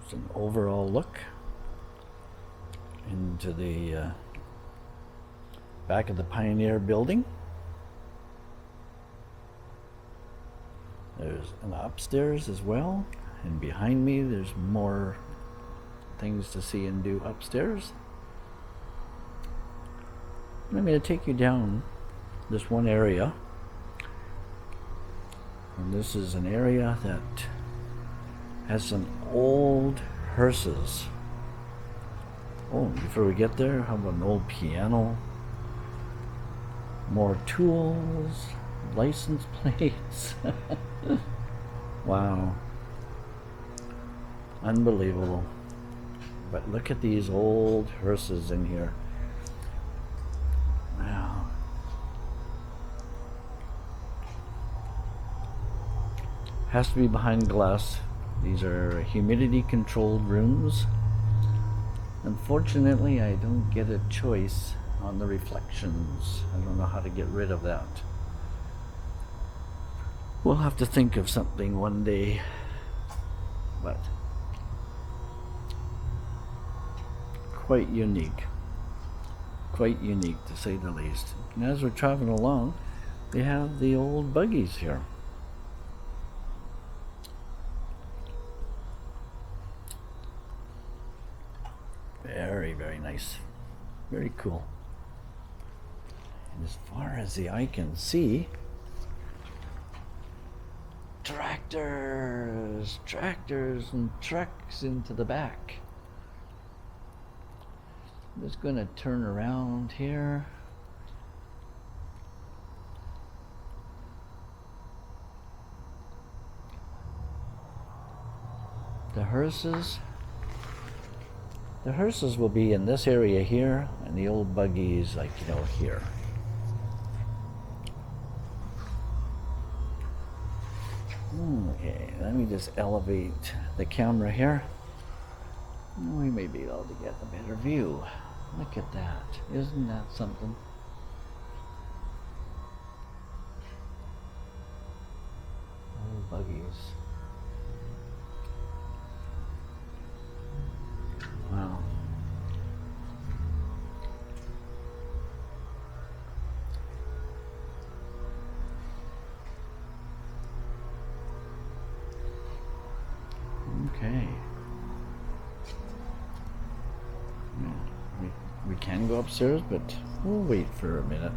It's an overall look into the back of the Pioneer building. There's an upstairs as well, and behind me there's more things to see and do upstairs. I'm going to take you down this one area, and this is an area that has some old hearses. Oh, before we get there, how about an old piano? More tools, license plates. Wow. Unbelievable. But look at these old hearses in here. Wow. Has to be behind glass. These are humidity controlled rooms. Unfortunately, I don't get a choice on the reflections. I don't know how to get rid of that. We'll have to think of something one day. But quite unique. Quite unique, to say the least. And as we're traveling along, they have the old buggies here. Very, very nice. Very cool. And as far as the eye can see, tractors and trucks into the back. I'm just going to turn around here. The hearses will be in this area here, and the old buggies, like, here. Okay, let me just elevate the camera here. We may be able to get a better view. Look at that. Isn't that something? Old buggies. Wow. Okay. We can go upstairs, but we'll wait for a minute.